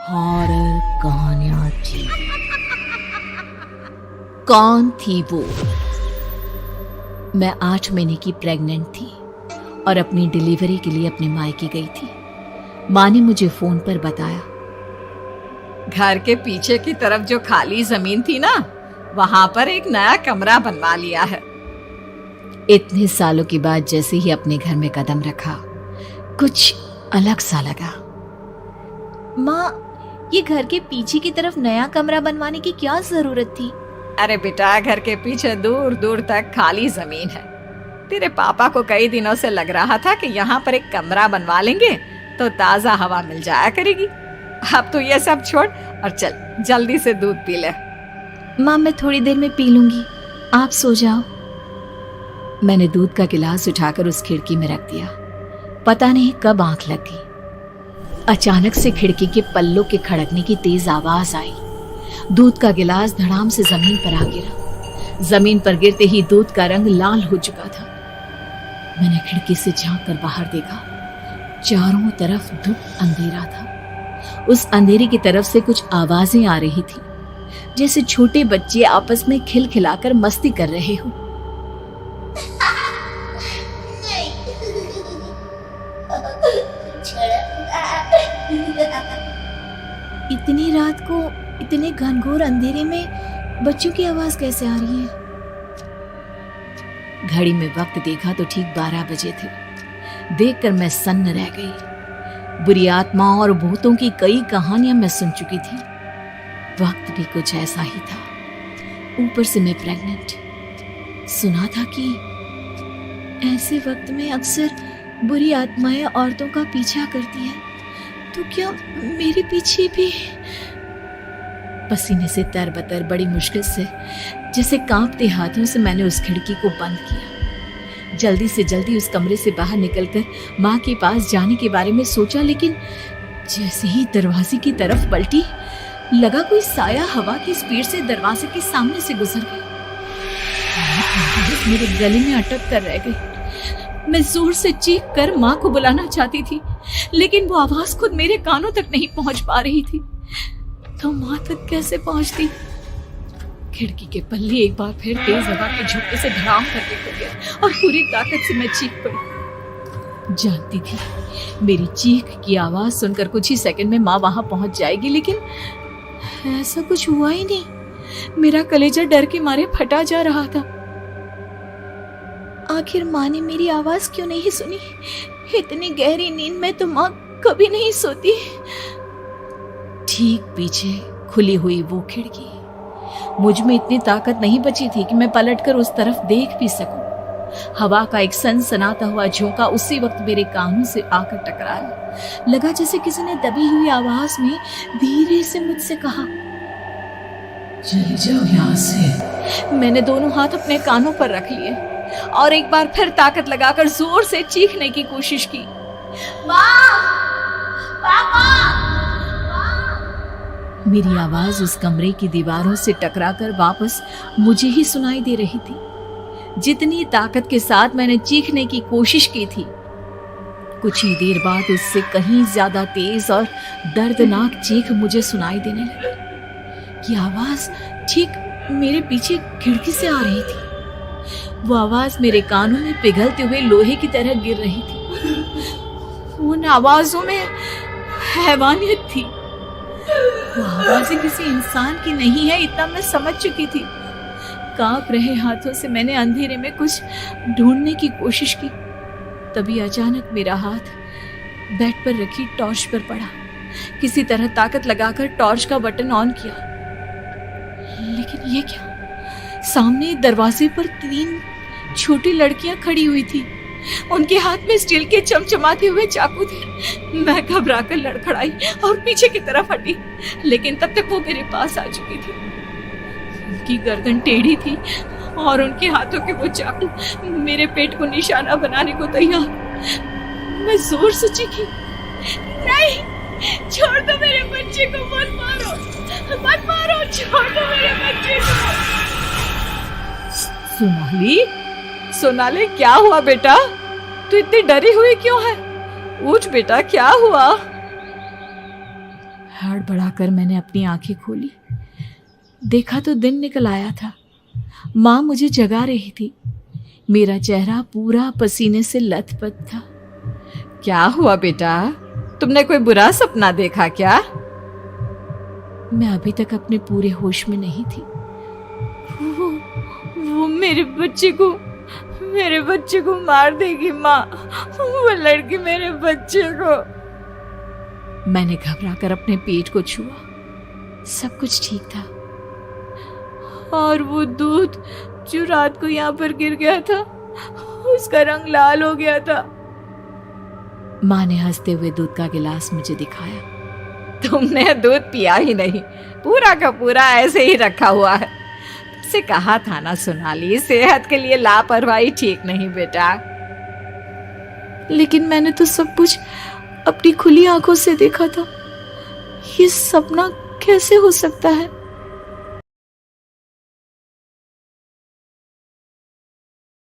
Horror कहानियां थी। कौन थी वो? मैं 8 महीने की प्रेग्नेंट थी और अपनी डिलीवरी के लिए अपने मायके गई थी। माँ ने मुझे फोन पर बताया, घर के पीछे की तरफ जो खाली जमीन थी ना, वहां पर एक नया कमरा बनवा लिया है। इतने सालों के बाद जैसे ही अपने घर में कदम रखा, कुछ अलग सा लगा। माँ, ये घर के पीछे की तरफ नया कमरा बनवाने की क्या जरूरत थी? अरे बेटा, घर के पीछे दूर दूर तक खाली जमीन है। तेरे पापा को कई दिनों से लग रहा था कि यहाँ पर एक कमरा बनवा लेंगे तो ताजा हवा मिल जाया करेगी। अब तो ये सब छोड़ और चल जल्दी से दूध पी ले। माँ, मैं थोड़ी देर में पी लूंगी, आप सो जाओ। मैंने दूध का गिलास उठाकर उस खिड़की में रख दिया। पता नहीं कब आंख लग गई। अचानक से खिड़की के पल्लों के खड़कने की तेज आवाज आई। दूध का गिलास धड़ाम से जमीन पर आ गिरा। जमीन पर गिरते ही दूध का रंग लाल हो चुका था। मैंने खिड़की से झांक कर बाहर देखा। चारों तरफ धुप अंधेरा था। उस अंधेरे की तरफ से कुछ आवाजें आ रही थी, जैसे छोटे बच्चे आपस में खिलखिलाकर मस्ती कर रहे हो। इतनी रात को इतने घनघोर अंधेरे में बच्चों की आवाज कैसे आ रही है? घड़ी में वक्त देखा तो ठीक 12 बजे थे। देखकर मैं सन्न रह गई। बुरी आत्माओं और भूतों की कई कहानियां मैं सुन चुकी थी। वक्त भी कुछ ऐसा ही था। ऊपर से मैं प्रेग्नेंट। सुना था कि ऐसे वक्त में अक्सर बुरी आत्माएं औरतों का पीछा करती है, तो क्या मेरे पीछे भी? पसीने से तरबतर बड़ी मुश्किल से, जैसे कांपते हाथों से मैंने उस खिड़की को बंद किया। जल्दी से जल्दी उस कमरे से बाहर निकलकर माँ के पास जाने के बारे में सोचा, लेकिन जैसे ही दरवाजे की तरफ पलटी, लगा कोई साया हवा की स्पीड से दरवाजे के सामने से गुजर गई। मेरे गले में अटक कर रह गई। मैं जोर से चीख कर माँ को बुलाना चाहती थी, लेकिन वो आवाज खुद मेरे कानों तक नहीं पहुंच पा रही थी। तो माँ तक कैसे पहुंचती? खिड़की के पल्ले एक बार फिर तेज हवा के झोंके से धड़ाम करके खुल गया और पूरी ताकत से मैं चीख पड़ी। जानती थी मेरी चीख की आवाज सुनकर कुछ ही सेकंड में माँ वहां पहुंच जाएगी, लेकिन ऐसा कुछ हुआ ही नहीं। मेरा कलेजा डर के मारे फटा जा रहा था। आखिर माँ ने मेरी आवाज क्यों नहीं सुनी? इतनी गहरी नींद में तो माँ कभी नहीं सोती। ठीक पीछे खुली हुई वो खिड़की। मुझ में इतनी ताकत नहीं बची थी कि मैं पलटकर उस तरफ देख भी सकूं। हवा का एक सनसनाता हुआ झोंका उसी वक्त मेरे कानों से आकर टकराया। लगा जैसे किसी ने दबी हुई आवाज में धीरे से मुझसे कहा, चले जाओ यहाँ से। मैंने दोनों हाथ अपने कानों पर रख लिए और एक बार फिर ताकत लगाकर जोर से चीखने की कोशिश की। मेरी आवाज उस कमरे की दीवारों से टकराकर वापस मुझे ही सुनाई दे रही थी। जितनी ताकत के साथ मैंने चीखने की कोशिश की थी, कुछ ही देर बाद उससे कहीं ज्यादा तेज और दर्दनाक चीख मुझे सुनाई देने लगी। ये आवाज ठीक मेरे पीछे खिड़की से आ रही थी। वो आवाज मेरे कानों में पिघलते हुए लोहे की तरह गिर रही थी। उन आवाजों में हैवानियत थी। वो आवाजें किसी इंसान की नहीं है, इतना मैं समझ चुकी थी। कांप रहे हाथों से मैंने अंधेरे में कुछ ढूंढने की कोशिश की। तभी अचानक मेरा हाथ बेड पर रखी टॉर्च पर पड़ा। किसी तरह ताकत लगाकर टॉर्च का बटन ऑन किया, लेकिन ये क्या? सामने दरवाजे पर 3 छोटी लड़कियां खड़ी हुई थी। उनके हाथ में स्टील के चमचमाते हुए चाकू थे। मैं घबराकर लड़खड़ाई और पीछे की तरफ हटी, लेकिन तब तक वो मेरे पास आ चुकी थी। उनकी गर्दन टेढ़ी थी और उनके हाथों के वो चाकू मेरे पेट को निशाना बनाने को तैयार। मैं जोर से चीखी, नहीं, छोड़ दो मेरे बच्चे को, मत मारो, मत मारो, छोड़ दो मेरे बच्चे को। सोनाली, क्या हुआ बेटा? तू इतनी डरी हुई क्यों है? उठ बेटा, क्या हुआ? हड़बड़ाकर मैंने अपनी आंखें खोली। देखा तो दिन निकल आया था। माँ मुझे जगा रही थी। मेरा चेहरा पूरा पसीने से लथपथ था। क्या हुआ बेटा, तुमने कोई बुरा सपना देखा क्या? मैं अभी तक अपने पूरे होश में नहीं थी। वो मेरे बच्चे को मार देगी माँ। वो लड़की मेरे बच्चे को। मैंने घबराकर अपने पेट को छुआ। सब कुछ ठीक था। और वो दूध जो रात को यहाँ पर गिर गया था, उसका रंग लाल हो गया था। माँ ने हंसते हुए दूध का गिलास मुझे दिखाया। तुमने दूध पिया ही नहीं, पूरा का पूरा ऐसे ही रखा हुआ है। तुमसे कहा था ना सोनाली, सेहत के लिए लापरवाही ठीक नहीं बेटा। लेकिन मैंने तो सब कुछ अपनी खुली आंखों से देखा था। ये सपना कैसे हो सकता है?